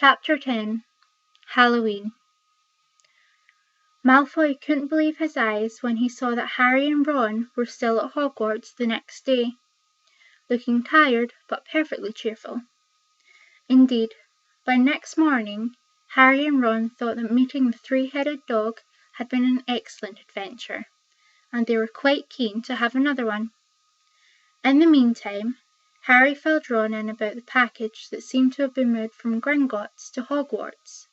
Chapter 10 Halloween Malfoy couldn't believe his eyes when he saw that Harry and Ron were still at Hogwarts the next day, looking tired but perfectly cheerful. Indeed, by next morning, Harry and Ron thought that meeting the three-headed dog had been an excellent adventure, and they were quite keen to have another one. In the meantime, Harry filled Ron in about the package that seemed to have been moved from Gringotts to Hogwarts,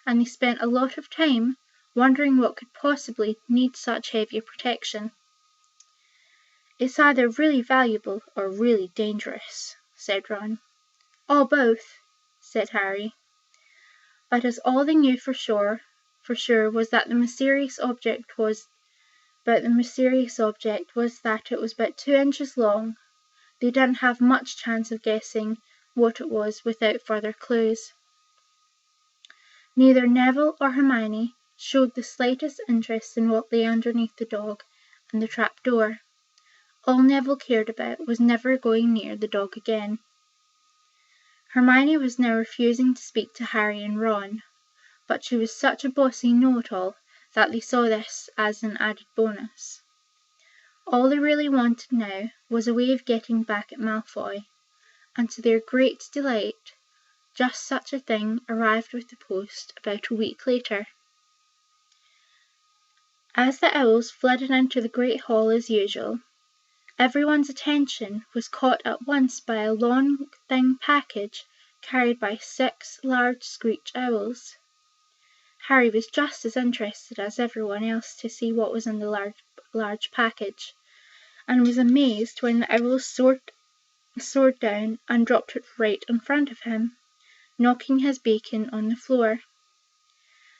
and they spent a lot of time wondering what could possibly need such heavy protection. "It's either really valuable or really dangerous," said Ron. "Or both," said Harry. But as all they knew for sure was that the mysterious object was that it was about 2 inches long, they didn't have much chance of guessing what it was without further clues. Neither Neville or Hermione showed the slightest interest in what lay underneath the dog and the trap door. All Neville cared about was never going near the dog again. Hermione was now refusing to speak to Harry and Ron, but she was such a bossy know-it-all that they saw this as an added bonus. All they really wanted now was a way of getting back at Malfoy, and to their great delight, just such a thing arrived with the post about a week later. As the owls flitted into the great hall as usual, everyone's attention was caught at once by a long, thin package carried by 6 large screech owls. Harry was just as interested as everyone else to see what was in the large package, and was amazed when the owls soared down and dropped it right in front of him, knocking his beacon on the floor.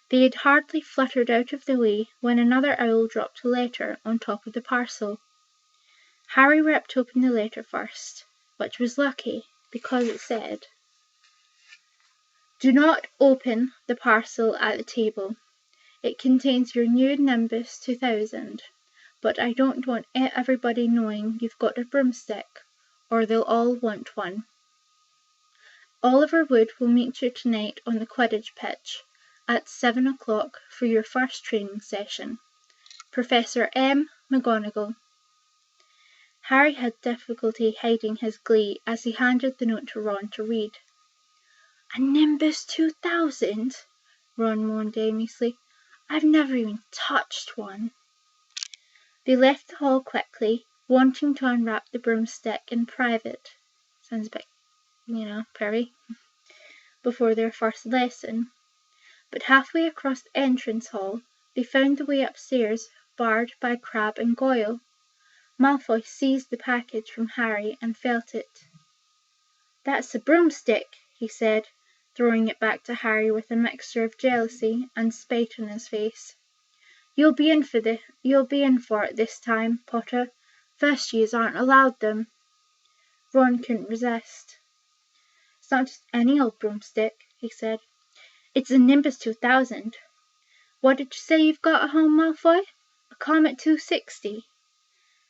They had hardly fluttered out of the way when another owl dropped a letter on top of the parcel. Harry ripped open the letter first, which was lucky because it said, "Do not open the parcel at the table. It contains your new Nimbus 2000, but I don't want everybody knowing you've got a broomstick, or they'll all want one. Oliver Wood will meet you tonight on the Quidditch pitch at 7 o'clock for your first training session. Professor M. McGonagall." Harry had difficulty hiding his glee as he handed the note to Ron to read. "A Nimbus 2000?" Ron moaned aimlessly. "I've never even touched one." They left the hall quickly, wanting to unwrap the broomstick in private. Sounds a bit, pervy. Before their first lesson. But halfway across the entrance hall, they found the way upstairs barred by Crabbe and Goyle. Malfoy seized the package from Harry and felt it. "That's a broomstick," he said, throwing it back to Harry with a mixture of jealousy and spite on his face. You'll be in for it this time, Potter. First years aren't allowed them." Ron couldn't resist. "It's not just any old broomstick," he said. "It's a Nimbus 2000. What did you say you've got at home, Malfoy? A Comet 260?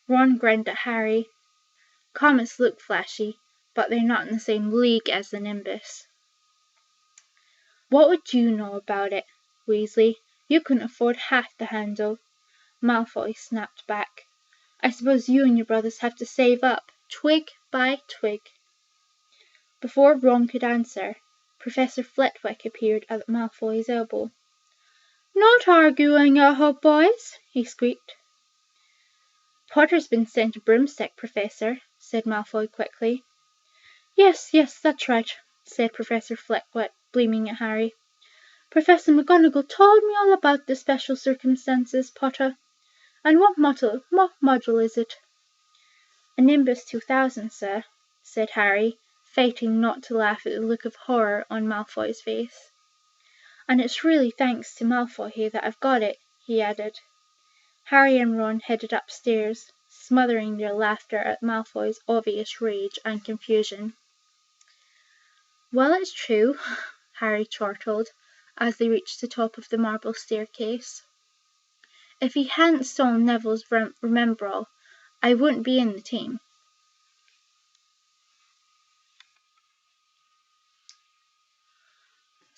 Ron grinned at Harry. "Comets look flashy, but they're not in the same league as the Nimbus." "What would you know about it, Weasley? You couldn't afford half the handle." Malfoy snapped back. "I suppose you and your brothers have to save up, twig by twig." Before Ron could answer, Professor Flitwick appeared at Malfoy's elbow. "Not arguing at it, boys," he squeaked. "Potter's been sent a broomstick, Professor," said Malfoy quickly. Yes, that's right," said Professor Flitwick, beaming at Harry. "Professor McGonagall told me all about the special circumstances, Potter. And what module is it?" "A Nimbus 2000, sir," said Harry, fighting not to laugh at the look of horror on Malfoy's face. "And it's really thanks to Malfoy that I've got it," he added. Harry and Ron headed upstairs, smothering their laughter at Malfoy's obvious rage and confusion. "Well, it's true," Harry chortled, as they reached the top of the marble staircase. "If he hadn't stolen Neville's Remembrall, I wouldn't be in the team."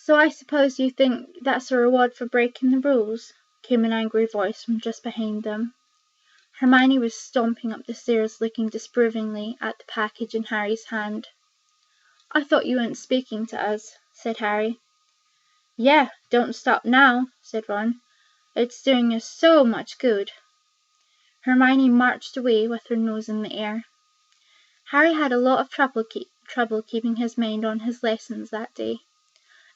So I suppose you think that's a reward for breaking the rules? Came an angry voice from just behind them. Hermione was stomping up the stairs looking disapprovingly at the package in Harry's hand. I thought you weren't speaking to us, said Harry. Yeah, don't stop now, said Ron. It's doing us so much good. Hermione marched away with her nose in the air. Harry had a lot of trouble keeping his mind on his lessons that day.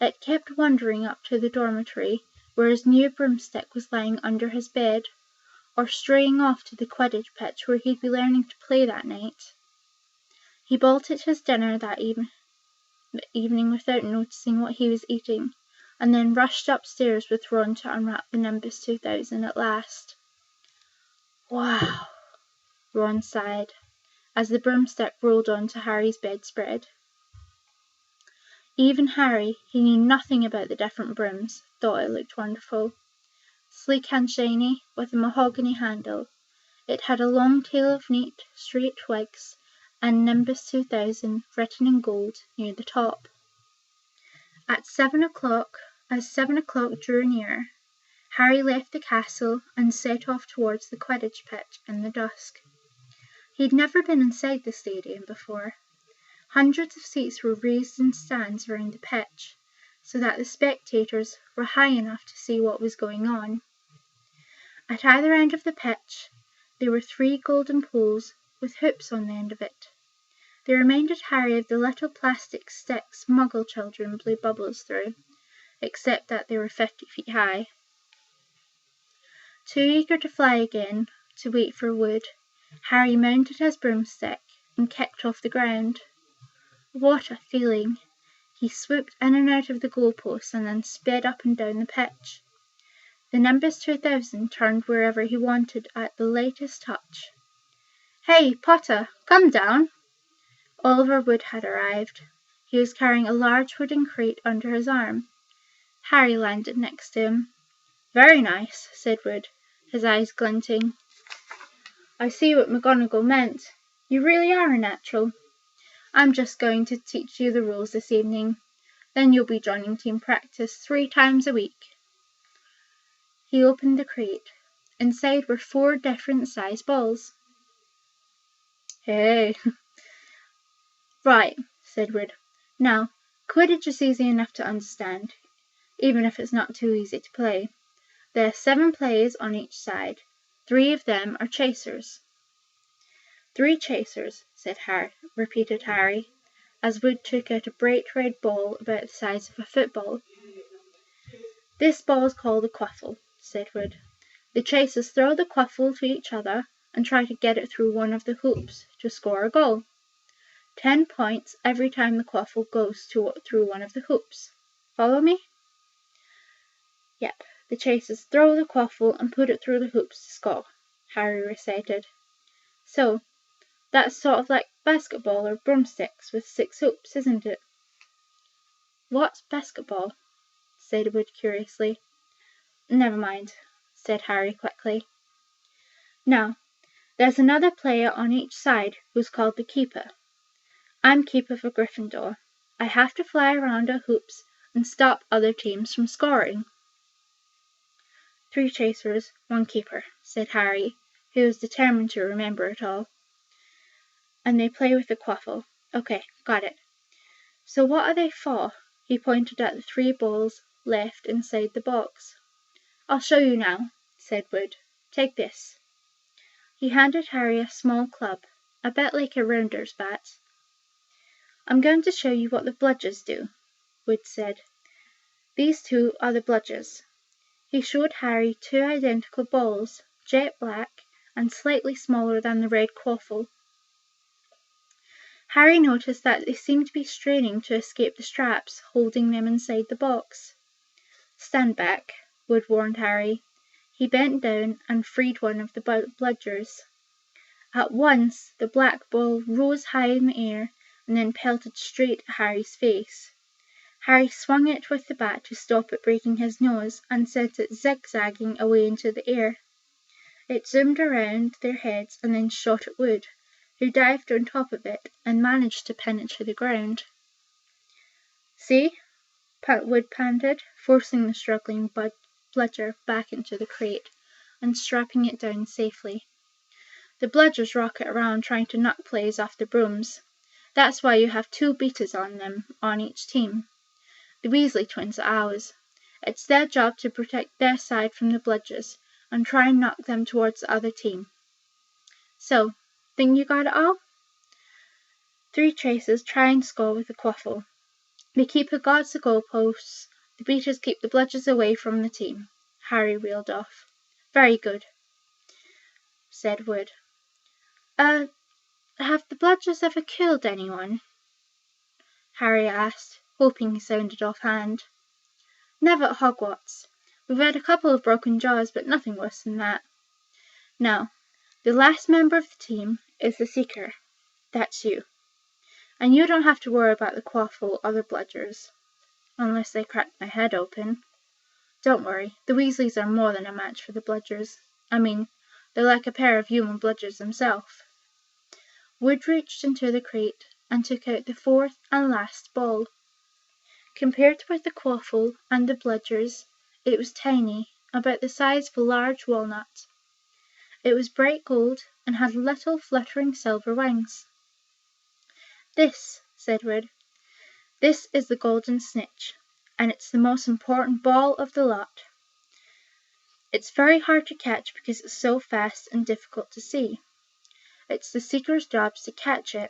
It kept wandering up to the dormitory, where his new broomstick was lying under his bed, or straying off to the Quidditch pitch where he'd be learning to play that night. He bolted his dinner that evening without noticing what he was eating, and then rushed upstairs with Ron to unwrap the Nimbus 2000 at last. Wow, Ron sighed, as the broomstick rolled onto Harry's bedspread. Even Harry, who knew nothing about the different brooms, thought it looked wonderful. Sleek and shiny, with a mahogany handle, it had a long tail of neat, straight twigs, and Nimbus 2000 written in gold near the top. As 7 o'clock drew near, Harry left the castle and set off towards the Quidditch pitch in the dusk. He'd never been inside the stadium before. Hundreds of seats were raised in stands around the pitch, so that the spectators were high enough to see what was going on. At either end of the pitch, there were 3 golden poles with hoops on the end of it. They reminded Harry of the little plastic sticks Muggle children blew bubbles through, except that they were 50 feet high. Too eager to fly again to wait for wood, Harry mounted his broomstick and kicked off the ground. What a feeling! He swooped in and out of the goalposts and then sped up and down the pitch. The Nimbus 2000 turned wherever he wanted at the lightest touch. Hey, Potter, come down! Oliver Wood had arrived. He was carrying a large wooden crate under his arm. Harry landed next to him. Very nice, said Wood, his eyes glinting. I see what McGonagall meant. You really are a natural. I'm just going to teach you the rules this evening. Then you'll be joining team practice 3 times a week. He opened the crate. Inside were 4 different size balls. Hey. Right, said Wood. Now, Quidditch is easy enough to understand, even if it's not too easy to play. There are 7 players on each side. 3 of them are chasers. 3 chasers, repeated Harry, as Wood took out a bright red ball about the size of a football. This ball is called a quaffle, said Wood. The chasers throw the quaffle to each other and try to get it through one of the hoops to score a goal. 10 points every time the quaffle goes through one of the hoops. Follow me? Yep, the chasers throw the quaffle and put it through the hoops to score, Harry recited. So, that's sort of like basketball or broomsticks with 6 hoops, isn't it? What's basketball? said Wood curiously. Never mind, said Harry quickly. Now, there's another player on each side who's called the keeper. I'm keeper for Gryffindor. I have to fly around our hoops and stop other teams from scoring. 3 chasers, 1 keeper, said Harry, who was determined to remember it all. And they play with the quaffle. Okay, got it. So what are they for? He pointed at the 3 balls left inside the box. I'll show you now, said Wood. Take this. He handed Harry a small club, a bit like a rounder's bat. I'm going to show you what the bludgers do, Wood said. These 2 are the bludgers. He showed Harry 2 identical balls, jet black and slightly smaller than the red quaffle. Harry noticed that they seemed to be straining to escape the straps holding them inside the box. Stand back, Wood warned Harry. He bent down and freed one of the bludgers. At once, the black ball rose high in the air and then pelted straight at Harry's face. Harry swung it with the bat to stop it breaking his nose and sent it zigzagging away into the air. It zoomed around their heads and then shot at Wood, who dived on top of it and managed to pin it to the ground. See? Wood panted, forcing the struggling bludger back into the crate and strapping it down safely. The bludgers rocket around trying to knock plays off the brooms. That's why you have 2 beaters on them on each team. The Weasley twins are ours. It's their job to protect their side from the bludgers and try and knock them towards the other team. So, think you got it all? 3 chasers try and score with a quaffle. The keeper guards the goalposts. The beaters keep the bludgers away from the team. Harry reeled off. Very good, said Wood. Have the bludgers ever killed anyone? Harry asked, hoping he sounded offhand. Never at Hogwarts. We've had a couple of broken jaws, but nothing worse than that. Now, the last member of the team is the Seeker. That's you. And you don't have to worry about the quaffle or the bludgers, unless they crack my head open. Don't worry, the Weasleys are more than a match for the bludgers. I mean, they're like a pair of human bludgers themselves. Wood reached into the crate and took out the 4th and last ball. Compared with the quaffle and the bludgers, it was tiny, about the size of a large walnut. It was bright gold and had little fluttering silver wings. This, said Wood, this is the golden snitch, and it's the most important ball of the lot. It's very hard to catch because it's so fast and difficult to see. It's the Seeker's job to catch it.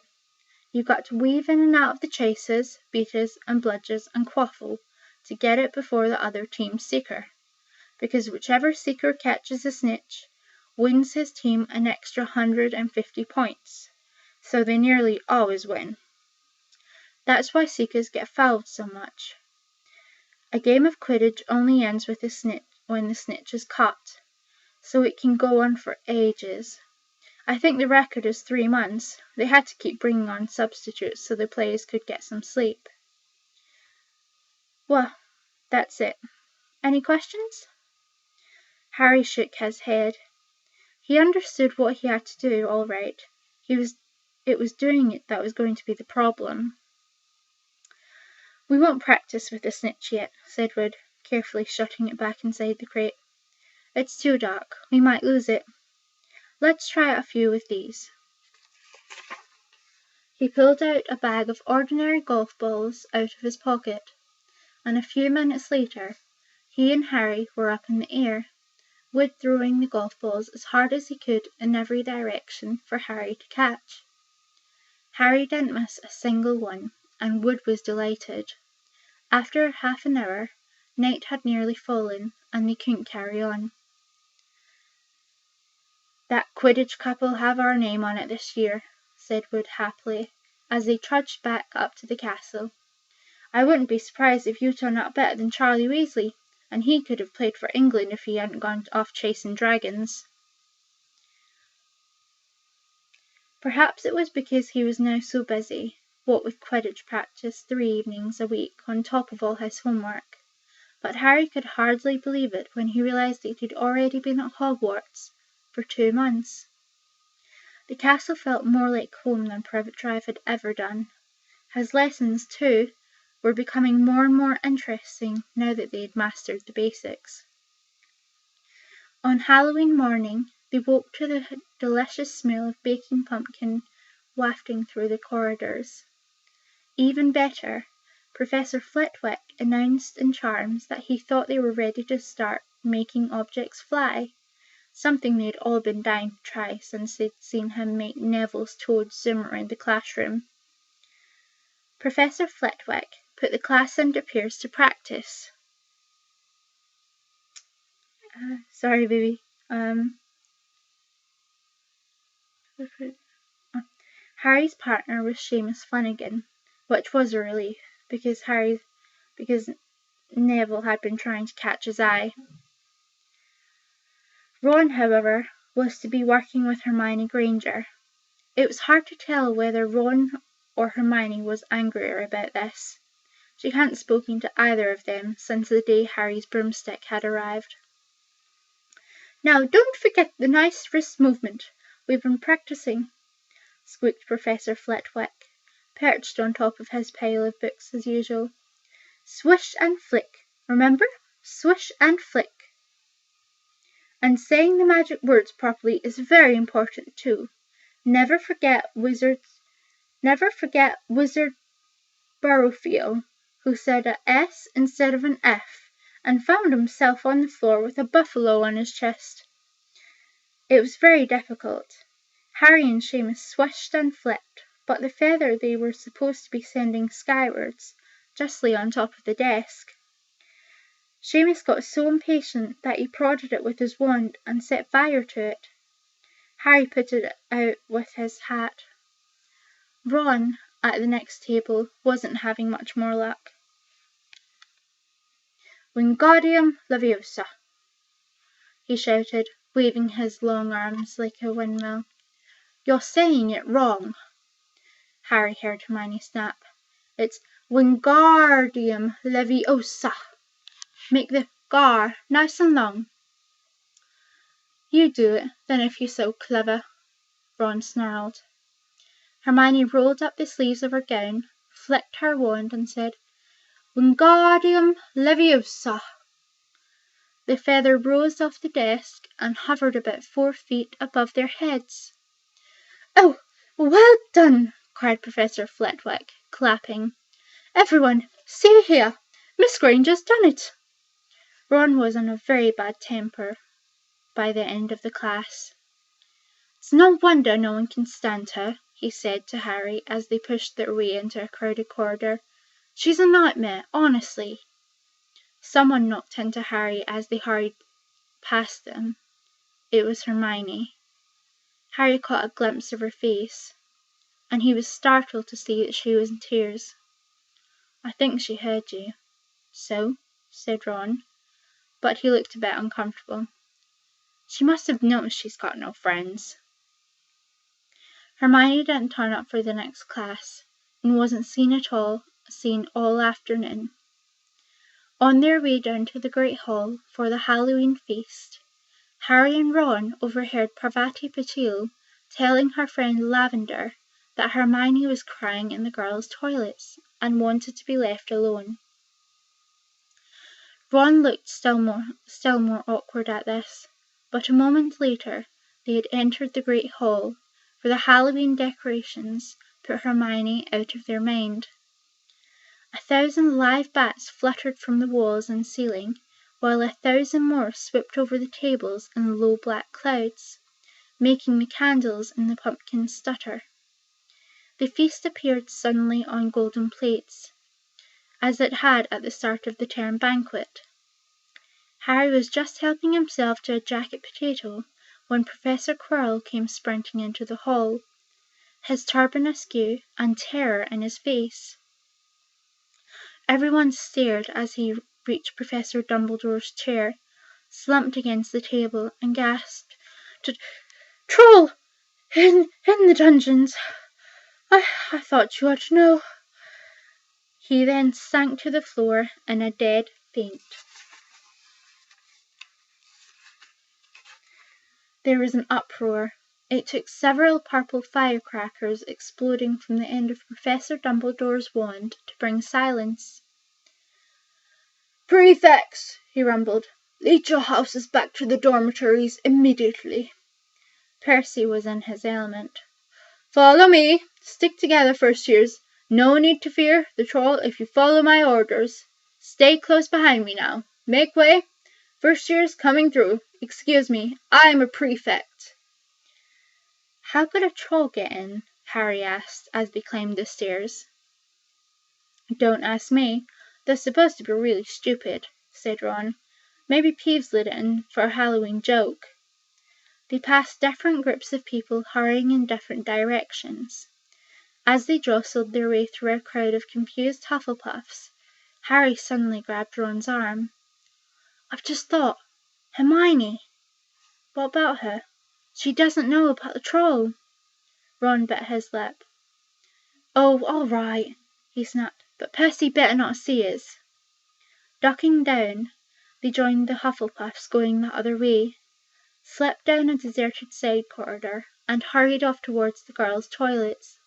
You've got to weave in and out of the chasers, beaters, and bludgers and quaffle to get it before the other team's Seeker, because whichever Seeker catches the snitch wins his team an extra 150 points, so they nearly always win. That's why Seekers get fouled so much. A game of Quidditch only ends with when the snitch is caught, so it can go on for ages. I think the record is 3 months. They had to keep bringing on substitutes so the players could get some sleep. Well, that's it. Any questions? Harry shook his head. He understood what he had to do, all right. It was doing it that was going to be the problem. We won't practice with the snitch yet, said Wood, carefully shutting it back inside the crate. It's too dark. We might lose it. Let's try a few with these. He pulled out a bag of ordinary golf balls out of his pocket, and a few minutes later, he and Harry were up in the air, Wood throwing the golf balls as hard as he could in every direction for Harry to catch. Harry didn't miss a single one, and Wood was delighted. After half an hour, night had nearly fallen, and they couldn't carry on. That Quidditch Cup'll have our name on it this year, said Wood happily, as they trudged back up to the castle. I wouldn't be surprised if you turned out better than Charlie Weasley, and he could have played for England if he hadn't gone off chasing dragons. Perhaps it was because he was now so busy, what with Quidditch practice 3 evenings a week on top of all his homework, but Harry could hardly believe it when he realised that he'd already been at Hogwarts for 2 months. The castle felt more like home than Privet Drive had ever done. His lessons, too, were becoming more and more interesting now that they had mastered the basics. On Halloween morning, they woke to the delicious smell of baking pumpkin wafting through the corridors. Even better, Professor Flitwick announced in charms that he thought they were ready to start making objects fly, something they'd all been dying to try since they'd seen him make Neville's toads zoom around the classroom. Professor Flitwick put the class under Pierce to practice. Sorry, baby. Harry's partner was Seamus Finnegan, which was a relief, because Neville had been trying to catch his eye. Ron, however, was to be working with Hermione Granger. It was hard to tell whether Ron or Hermione was angrier about this. She hadn't spoken to either of them since the day Harry's broomstick had arrived. Now, don't forget the nice wrist movement. We've been practicing, squeaked Professor Flitwick, perched on top of his pile of books as usual. Swish and flick. Remember? Swish and flick. And saying the magic words properly is very important too. Never forget Wizard Barrowfield, who said a S instead of an F, and found himself on the floor with a buffalo on his chest. It was very difficult. Harry and Seamus swished and flicked, but the feather they were supposed to be sending skywards just lay on top of the desk. Seamus got so impatient that he prodded it with his wand and set fire to it. Harry put it out with his hat. Ron, at the next table, wasn't having much more luck. Wingardium Leviosa, he shouted, waving his long arms like a windmill. You're saying it wrong. Harry heard Hermione snap. It's Wingardium Leviosa. Make the gar nice and long. You do it, then, if you're so clever, Ron snarled. Hermione rolled up the sleeves of her gown, flicked her wand, and said, Wingardium Leviosa. The feather rose off the desk and hovered about 4 feet above their heads. Oh, well done, cried Professor Flitwick, clapping. Everyone, see here, Miss Granger's done it. Ron was in a very bad temper by the end of the class. It's no wonder no one can stand her, he said to Harry as they pushed their way into a crowded corridor. She's a nightmare, honestly. Someone knocked into Harry as they hurried past them. It was Hermione. Harry caught a glimpse of her face, and he was startled to see that she was in tears. I think she heard you. So? Said Ron, but he looked a bit uncomfortable. She must have noticed she's got no friends. Hermione didn't turn up for the next class, and wasn't seen all afternoon. On their way down to the Great Hall for the Halloween feast, Harry and Ron overheard Parvati Patil telling her friend Lavender that Hermione was crying in the girls' toilets and wanted to be left alone. Ron looked still more awkward at this, but a moment later they had entered the Great Hall, where the Halloween decorations put Hermione out of their mind. 1,000 live bats fluttered from the walls and ceiling, while 1,000 more swept over the tables in low black clouds, making the candles in the pumpkins stutter. The feast appeared suddenly on golden plates, as it had at the start of the term banquet. Harry was just helping himself to a jacket potato when Professor Quirrell came sprinting into the hall, his turban askew and terror in his face. Everyone stared as he reached Professor Dumbledore's chair, slumped against the table, and gasped, Troll! In the dungeons! I thought you ought to know. He then sank to the floor in a dead faint. There was an uproar. It took several purple firecrackers exploding from the end of Professor Dumbledore's wand to bring silence. Prefects, he rumbled, lead your houses back to the dormitories immediately. Percy was in his element. Follow me. Stick together, first years. No need to fear the troll if you follow my orders. Stay close behind me now. Make way. First years coming through. Excuse me, I am a prefect. How could a troll get in? Harry asked as they climbed the stairs. Don't ask me. They're supposed to be really stupid, said Ron. Maybe Peeves let it in for a Halloween joke. They passed different groups of people hurrying in different directions. As they jostled their way through a crowd of confused Hufflepuffs, Harry suddenly grabbed Ron's arm. I've just thought. Hermione. What about her? She doesn't know about the troll. Ron bit his lip. Oh, all right, he snapped, but Percy better not see us. Ducking down, they joined the Hufflepuffs going the other way, slipped down a deserted side corridor, and hurried off towards the girls' toilets.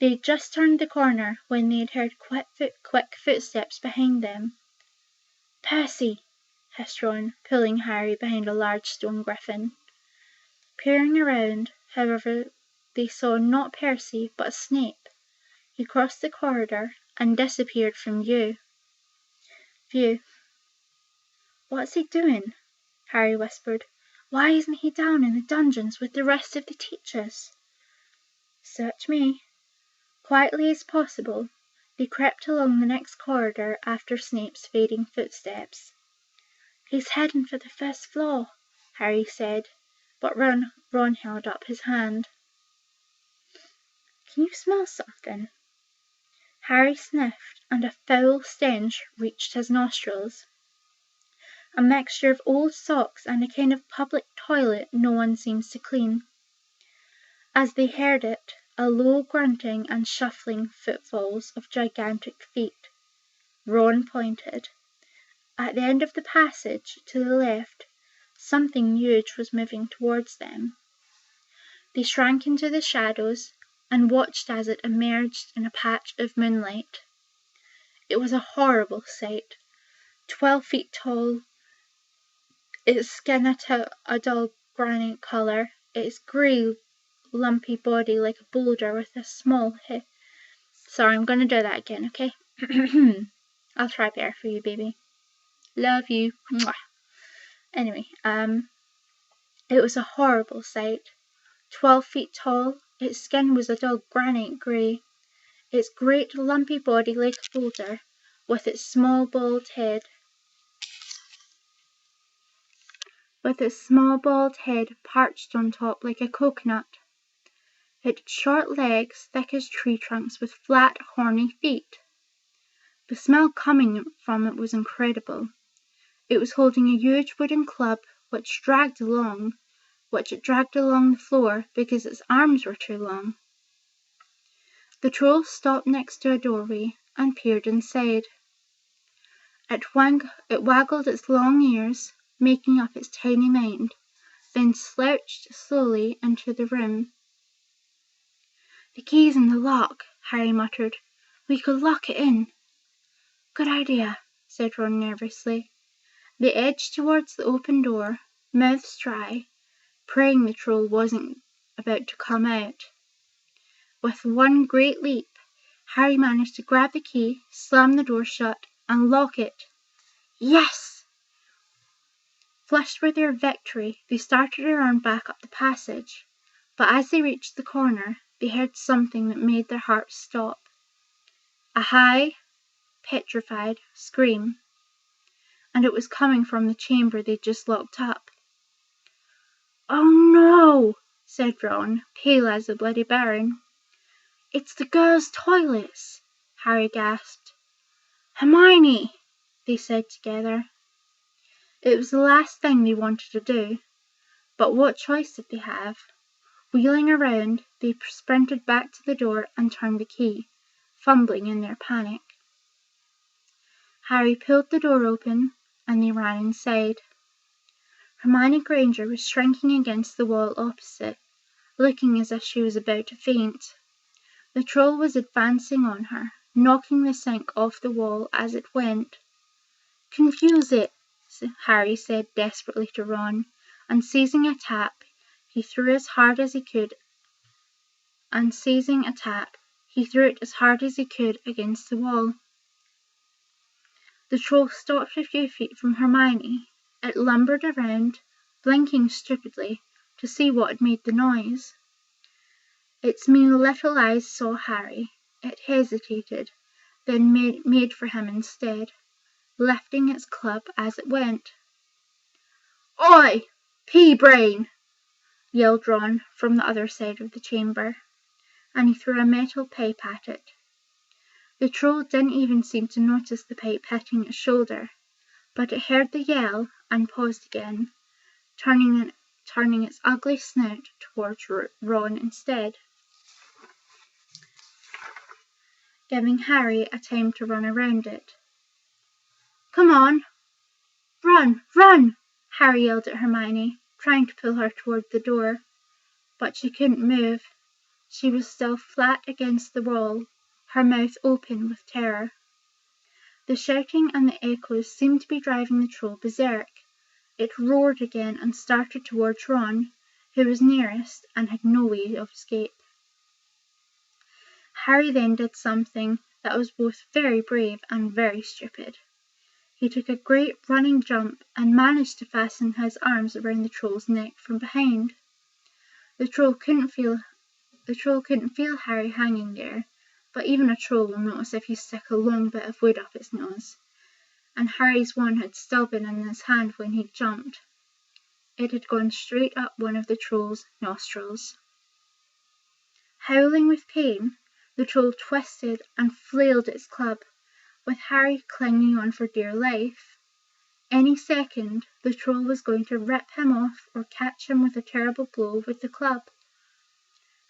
They had just turned the corner when they had heard quick footsteps behind them. "Percy!" hissed Ron, pulling Harry behind a large stone griffin. Peering around, however, they saw not Percy, but Snape. He crossed the corridor and disappeared from view. "What's he doing?" Harry whispered. "Why isn't he down in the dungeons with the rest of the teachers?" "Search me." Quietly as possible, they crept along the next corridor after Snape's fading footsteps. "He's heading for the first floor," Harry said, but Ron held up his hand. "Can you smell something?" Harry sniffed, and a foul stench reached his nostrils. A mixture of old socks and a kind of public toilet no one seems to clean. As they heard it, a low grunting and shuffling footfalls of gigantic feet. Ron pointed. At the end of the passage, to the left, something huge was moving towards them. They shrank into the shadows and watched as it emerged in a patch of moonlight. It was a horrible sight. 12 feet tall, its skin a dull granite color, its grey lumpy body like a boulder with a small head. Sorry, I'm gonna do that again, okay? I'll try better for you, baby. Love you. Mwah. Anyway, it was a horrible sight. 12 feet tall, its skin was a dull granite grey, its great lumpy body like a boulder, with its small bald head perched on top like a coconut. It had short legs, thick as tree trunks, with flat, horny feet. The smell coming from it was incredible. It was holding a huge wooden club, which it dragged along the floor because its arms were too long. The troll stopped next to a doorway and peered inside. It waggled its long ears, making up its tiny mind, then slouched slowly into the room. "The key's in the lock," Harry muttered. "We could lock it in." "Good idea," said Ron nervously. They edged towards the open door, mouths dry, praying the troll wasn't about to come out. With one great leap, Harry managed to grab the key, slam the door shut, and lock it. Yes! Flushed with their victory, they started around back up the passage, but as they reached the corner, they heard something that made their hearts stop. A high, petrified scream, and it was coming from the chamber they'd just locked up. "Oh no!" said Ron, pale as a bloody baron. "It's the girls' toilets!" Harry gasped. "Hermione!" they said together. It was the last thing they wanted to do, but what choice did they have? Wheeling around, they sprinted back to the door and turned the key, fumbling in their panic. Harry pulled the door open, and they ran inside. Hermione Granger was shrinking against the wall opposite, looking as if she was about to faint. The troll was advancing on her, knocking the sink off the wall as it went. "Confuse it," Harry said desperately to Ron, and seizing a tap, he threw it as hard as he could against the wall. The troll stopped a few feet from Hermione. It lumbered around, blinking stupidly to see what had made the noise. Its mean little eyes saw Harry. It hesitated, then made for him instead, lifting its club as it went. "Oi, pea-brain!" yelled Ron from the other side of the chamber, and he threw a metal pipe at it. The troll didn't even seem to notice the pipe hitting its shoulder, but it heard the yell and paused again, turning its ugly snout towards Ron instead, giving Harry a time to run around it. "Come on! Run! Run!" Harry yelled at Hermione, trying to pull her toward the door, but she couldn't move. She was still flat against the wall, her mouth open with terror. The shouting and the echoes seemed to be driving the troll berserk. It roared again and started towards Ron, who was nearest and had no way of escape. Harry then did something that was both very brave and very stupid. He took a great running jump and managed to fasten his arms around the troll's neck from behind. The troll couldn't feel Harry hanging there, but even a troll will notice if you stick a long bit of wood up its nose, and Harry's wand had still been in his hand when he jumped. It had gone straight up one of the troll's nostrils. Howling with pain, the troll twisted and flailed its club, with Harry clinging on for dear life. Any second, the troll was going to rip him off or catch him with a terrible blow with the club.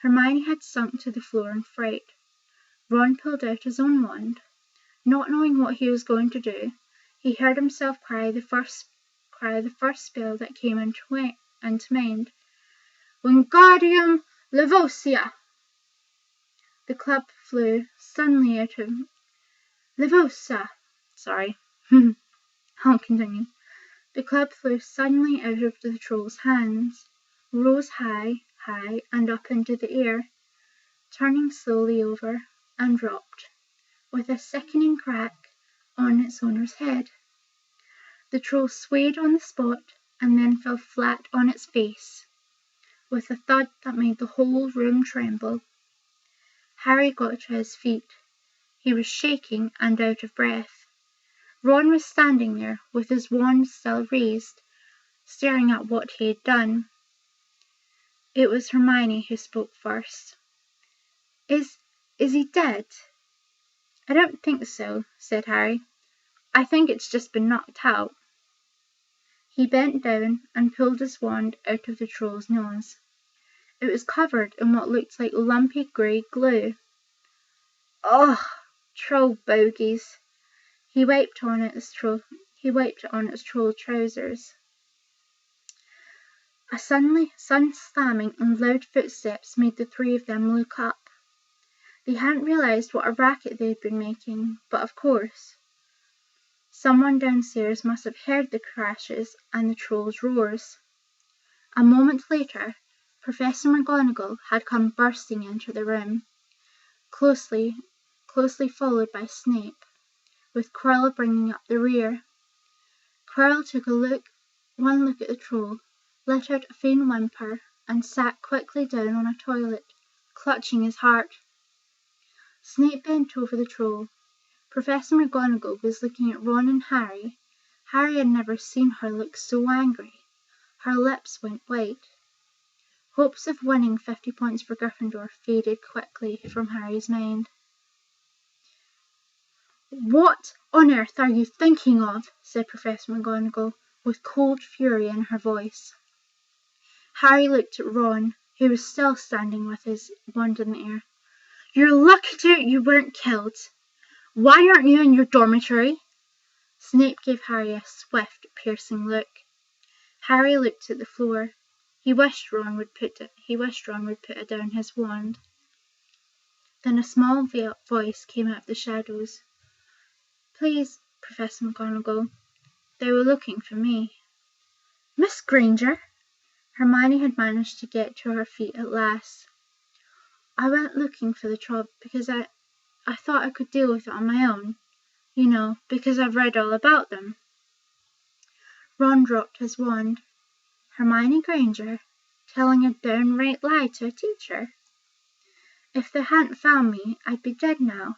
Hermione had sunk to the floor in fright. Ron pulled out his own wand. Not knowing what he was going to do, he heard himself cry the first spell that came into mind. Wingardium Leviosa! The club flew suddenly out of Leviosa. Sorry. I'll continue. The club flew suddenly out of the troll's hands, rose high, and up into the air, turning slowly over, and dropped, with a sickening crack, on its owner's head. The troll swayed on the spot, and then fell flat on its face, with a thud that made the whole room tremble. Harry got to his feet. He was shaking and out of breath. Ron was standing there, with his wand still raised, staring at what he had done. It was Hermione who spoke first. Is he dead? I don't think so, said Harry. I think it's just been knocked out. He bent down and pulled his wand out of the troll's nose. It was covered in what looked like lumpy grey glue. Ugh! Troll bogies! He wiped it on its troll trousers. A sudden slamming and loud footsteps made the three of them look up. They hadn't realised what a racket they had been making, but of course, someone downstairs must have heard the crashes and the troll's roars. A moment later, Professor McGonagall had come bursting into the room, closely followed by Snape, with Quirrell bringing up the rear. Quirrell took one look at the troll, let out a faint whimper, and sat quickly down on a toilet, clutching his heart. Snape bent over the troll. Professor McGonagall was looking at Ron and Harry. Harry had never seen her look so angry. Her lips went white. Hopes of winning 50 points for Gryffindor faded quickly from Harry's mind. What on earth are you thinking of? Said Professor McGonagall, with cold fury in her voice. Harry looked at Ron, who was still standing with his wand in the air. You're lucky you weren't killed. Why aren't you in your dormitory? Snape gave Harry a swift, piercing look. Harry looked at the floor. He wished Ron would put down his wand. Then a small voice came out of the shadows. Please, Professor McGonagall, they were looking for me. Miss Granger? Hermione had managed to get to her feet at last. I went looking for the troll because I thought I could deal with it on my own. You know, because I've read all about them. Ron dropped his wand. Hermione Granger, telling a downright lie to a teacher. If they hadn't found me, I'd be dead now.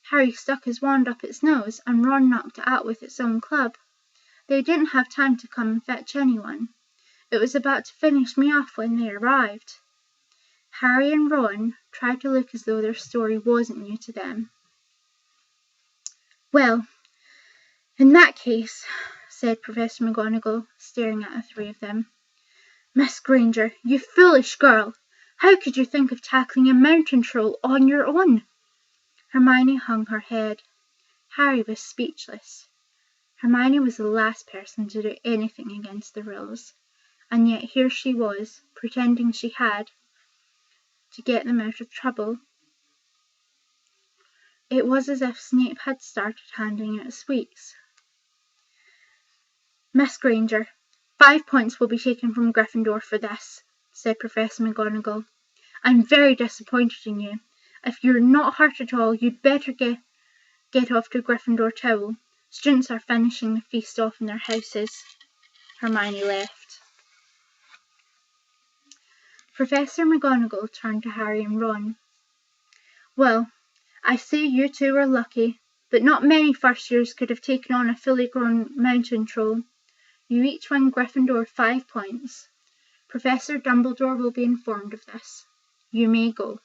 Harry stuck his wand up its nose, and Ron knocked it out with its own club. They didn't have time to come and fetch anyone. It was about to finish me off when they arrived. Harry and Ron tried to look as though their story wasn't new to them. Well, in that case, said Professor McGonagall, staring at the three of them. Miss Granger, you foolish girl! How could you think of tackling a mountain troll on your own? Hermione hung her head. Harry was speechless. Hermione was the last person to do anything against the rules, and yet here she was, pretending she had. to get them out of trouble. It was as if Snape had started handing out sweets. "Miss Granger, 5 points will be taken from Gryffindor for this," said Professor McGonagall. "I'm very disappointed in you. If you're not hurt at all, you'd better get off to Gryffindor Towel. Students are finishing the feast off in their houses." Hermione left. Professor McGonagall turned to Harry and Ron. "Well, I say you two are lucky, but not many first years could have taken on a fully grown mountain troll. You each win Gryffindor 5 points. Professor Dumbledore will be informed of this. You may go."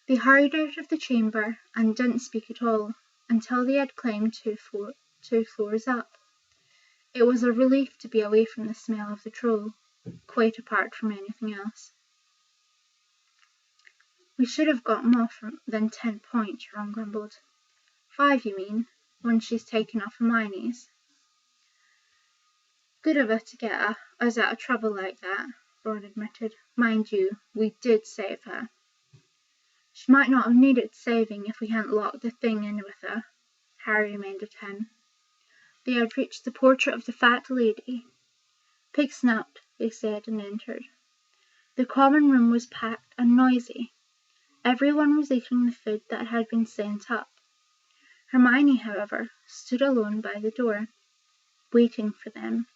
They hurried out of the chamber and didn't speak at all until they had climbed two floors up. It was a relief to be away from the smell of the troll, quite apart from anything else. "We should have got more than 10 points, Ron grumbled. 5, you mean, when she's taken off Hermione's." "Good of her to get us out of trouble like that," Ron admitted. "Mind you, we did save her." "She might not have needed saving if we hadn't locked the thing in with her," Harry reminded him. They had reached the portrait of the fat lady. "Pig snapped," they said, and entered. The common room was packed and noisy. Everyone was eating the food that had been sent up. Hermione, however, stood alone by the door, waiting for them.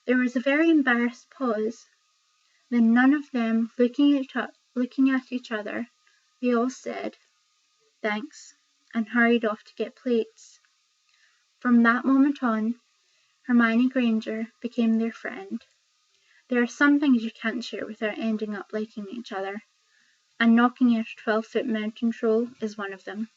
There was a very embarrassed pause. Then, none of them looking at each other, they all said, "Thanks," and hurried off to get plates. From that moment on, Hermione Granger became their friend. There are some things you can't share without ending up liking each other, and knocking out a 12-foot mountain troll is one of them.